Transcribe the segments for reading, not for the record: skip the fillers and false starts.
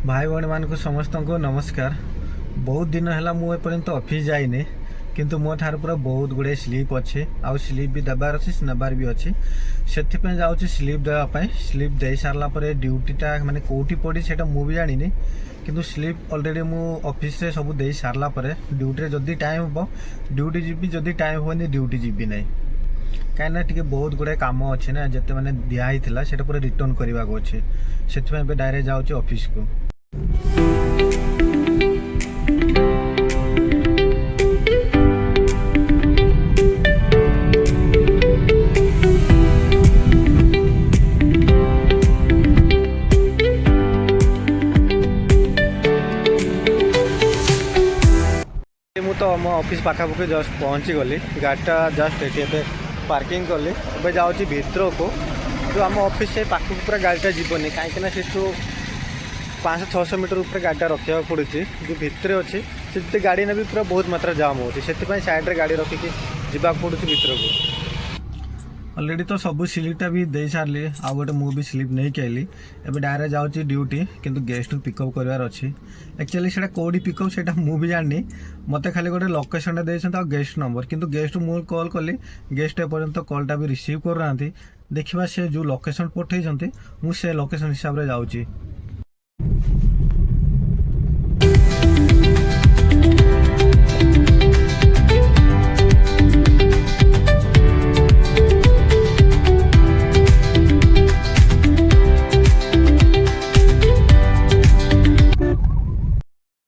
भाई भाई मान को समस्त को नमस्कार। बहुत दिन है मुझे ऑफिस जाइने किंतु मो ठार पूरा बहुत गुड़े स्लीप अच्छे आउ स्लीप भी देवार अच्छे नेबार भी अच्छे से जाऊँगी स्लीप देवाई स्लीप दे सारापर ड्यूटीटा माने कौटी पड़ी से मुझे जानी किंतु स्लीप ऑलरेडी मु ऑफिस रे सब दे सारापर ड्यूटी जदि टाइम हम ड्यूटी जी जदि टाइम होनी ड्यूटी जी ना कहीं टे बहुत गुड़ाए कम अच्छे ना जिते मैंने दिखाई से पूरा रिटर्न करने को अच्छे से डायरेक्ट जाऊँगी ऑफिस को। तो मो ऑफिस पाखापाखि जस्ट पहुँची गली गाड़ीटा जस्ट ये पार्किंग कली ए जाऊँगी भितर को जो आम ऑफिस से पाखक पूरा गाड़ीटा जीवनी कहीं से 500-600 मीटर ऊपर गाड़ीटा रखा पड़ी जो भितर अच्छी से गाड़ी ने भी पूरा बहुत मात्रा जाम होती से साइड रे गाड़ी रखिकी जावाक पड़ू भितर को। ऑलरेडी तो सब स्लीपटा भी दे सारे आ गए मुझे स्लीप नहीं कैली एवं डायरेक्ट जाऊँगी ड्यूटी किंतु गेस्ट को पिकअप करार अच्छी एक्चुअली से कौटी पिकअप से मुझे जानी मत खाली गोटे लोकेशन देते गेस्ट नंबर किंतु गेस्ट मुझे कॉल कली गेस्ट एपर्यंत कॉलटा भी रिसीव करना देखा से जो लोकेशन पठे मुझे लोकेशन हिसाब से जाऊँगी।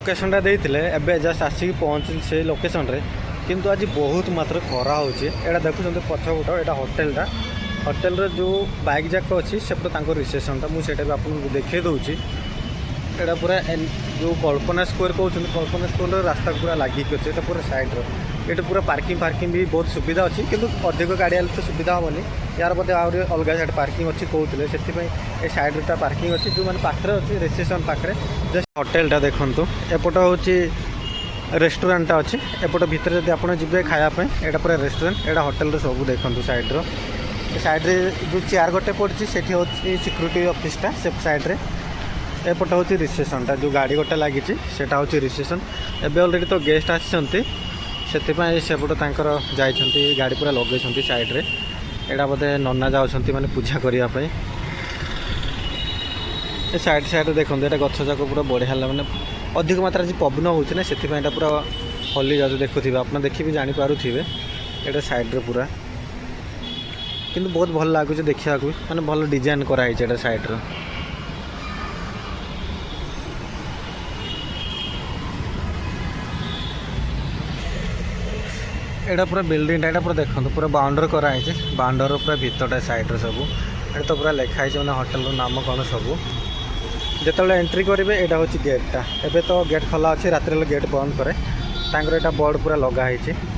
लोकेशनटा देते एवं जस्ट आसिक पहुँचली से लोकेशन रे किंतु आज बहुत मात्र खरा होटा देखुं पछपट यहाँ होटेलटा होटेल जो बाइक जाक अच्छी सेपटे रिसेप्शनटा मुझे आपको देखे दूसरी यहाँ पूरा जो कल्पना स्क्वायर कहते कल्पना स्क्वायर रास्ता पूरा लगे अच्छे ये पूरा सैड्रे ये पूरा पार्किंग भी बहुत सुविधा अच्छी किंतु अधिक गाड़ी आए तो सुविधा हेनी यार बोधे आहरी अलग साइड पार्किंग अच्छी कहते से सैड्रेटा पार्किंग अच्छी जो मैंने पाखे अच्छी रिसेप्शन पाखे जस्ट होटेलटा देखु एपट हूँ रेस्टोरेंटा अच्छी एपट भितर जब आप जी खायापी यहाँ पूरा रेस्टोरेंट यहाँ होटेल सब देखूँ सैड्र सैड्रे जो चेयर गोटे पड़ी से हूँ सिक्यूरीटी ऑफिसटा से सैड्रे एपट हूँ रिसेप्शनटा जो गाड़ी गोटे लगी हूँ रिसेप्शन एवं ऑलरेडी तो गेस्ट आसी सेपट जाइए गाड़ी पूरा लगे सैड्रे यहाँ बोधे नना जाऊँच मैंने पूजा करने साइड साइड देखो ये गछ जाक पूरा बढ़िया मैंने अधिक मात्रा पवन होना से पूरा हली जाऊ देखुवे आप देखी भी जानीपारे ये सैड्रे पूरा किंतु बहुत भल लगुच देखा मैंने भल डिजाइन कराई सैड्र एटा पूरा बिल्डिंग यहाँ पूरा देखो पूरा बाउंडर कराई बाउंडर पूरा भितर सैड्रे सब ये तो पूरा लिखाई मैंने होटेल नाम कौन सब जिते एंट्री करेंगे यहाँ हूँ गेटा एवं तो गेट खोला अच्छे रात गेट बंद करे यहाँ बोर्ड पूरा लगाई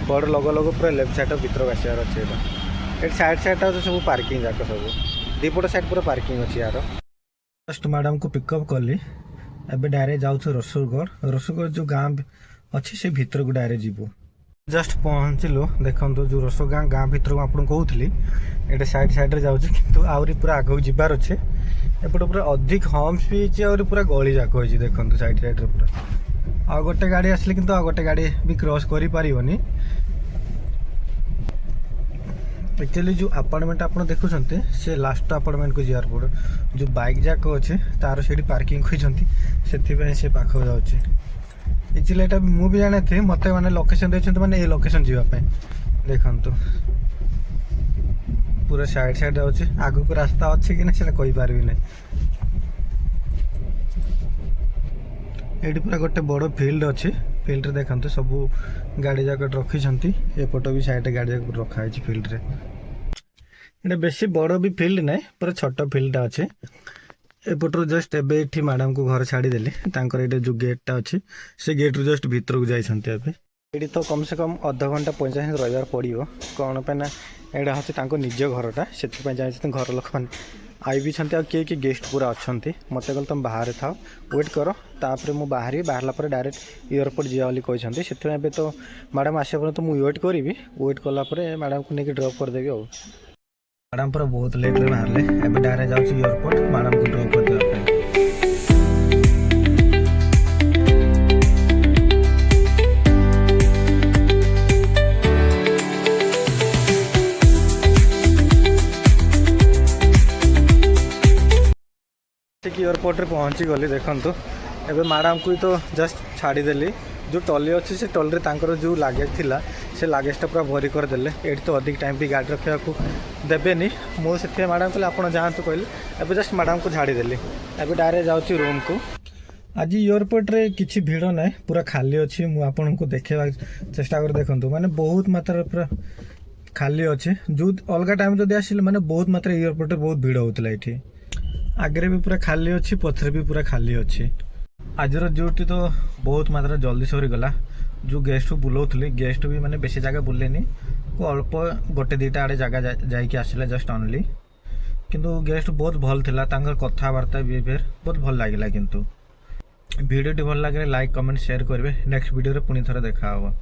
बोर्ड लग पूरा लेफ्ट साइड भर आसार अच्छे ये साइड साइड तो सब पार्किंग जाक सब दीपट साइड पूरा पार्किंग अच्छी यार जस्ट मैडम को पिकअप कली एवं डायरेक्ट जाऊँ रसुलगढ़ जो गाँ अच्छी से भीतर को डायरेक्ट जीवु जस्ट पहुँचलु देखो जो रसगाँ गाँ भीतर को आपको कहूली ये साइड साइड जाऊँगी किंतु आहरी पूरा आगे जबार अच्छे एपटे पूरा अधिक हम्स भी आहरी पूरा गली जाक हो देखो साइड साइड पूरा आ गोटे गाड़ी आसले किंतु आ गोटे गाड़ी भी क्रॉस कर पारिबनी एक्चुअली जो अपार्टमेंट आप देखुं से लास्ट अपार्टमेंट को जीवार पड़ो जो बाइक जाक अच्छे तार से पार्किंग खोजती से पाख जाऊँगी एक्चुअली यहाँ मुझे जानी थी मत मैंने लोकेशन देखते मैंने ये लोकेशन जावाई देखु पूरा साइड साइड अच्छे आगु को रास्ता अच्छे कि ना कहीपर ना ये पूरा गोटे बड़ फील्ड अच्छे फील्ड रे देखते सब गाड़ी जाक रखी एपट भी साइड गाड़ी जाक रखाई फील्ड रे ये बेसी बड़ भी फील्ड ना पूरा छोट फील्ड अच्छे एपटर जस्ट एवं मैडम को घर छाड़देली ये जो गेटा अच्छी से गेट रू जस्ट भीतर को जाइए ये तो कम से कम अध घंटा 45 मिनट रही पड़ो कौन पे ना यहाँ हूँ निज घरटा से घर लोक मैंने आई भी किए गेस्ट पूरा अच्छा मत कल तुम बाहर था वेट कर तापर मुझे बाहर डायरेक्ट एयरपोर्ट जावा कहते से तो मैडम आसा तो मुझे वेट करी वेट कलापर मैडम को लेकिन ड्रप करदेवी आ मैडम पूरा बहुत लेट रे बाहर डायरेक्ट जाऊँ एयरपोर्ट मैडम को ड्रप कर एयरपोर्ट रे पहुँची गली देखंतु एबे मैडम को तो जस्ट छाड़ीदेली जो टली अच्छी से टली तांकर जो लगेज थिला से लगेजटा पूरा भरी करदेले ये तो अधिक टाइम भी गाड़ी रखा देवेनि मुझे मैडम कहले आप जातु कहले एबे जस्ट मैडम को छाड़ीदेली एबे डायरेक्ट जाऊँगी रूम को। आज एयरपोर्ट रे किसी भिड़ ना पूरा खाली अच्छी मुझे देखा चेष्टा कर देखूँ माने बहुत मात्रा पूरा खाली अच्छे जो अलग टाइम जब आसिले माने बहुत मात्रा एयरपोर्ट बहुत भिड़ होता ये आगे भी पूरा खाली अच्छी पछरे भी पूरा खाली अच्छी। आज ड्यूटी तो बहुत मात्रा जल्दी सरीगला जो गेस्ट को बुलाऊली गेस्ट भी माने बेसी जगह बुलेनी अल्प गोटे दुईटा आड़े जगह जाइए आसला जस्ट ओनली किंतु गेस्ट बहुत भल थिला तांकर कथबार्ता बिहेवियर बहुत भल लगिला किंतु वीडियोटी भल लगे लाइक कमेंट शेयर करेंगे नेक्स्ट वीडियो पुणी थोड़ा देखा होगा।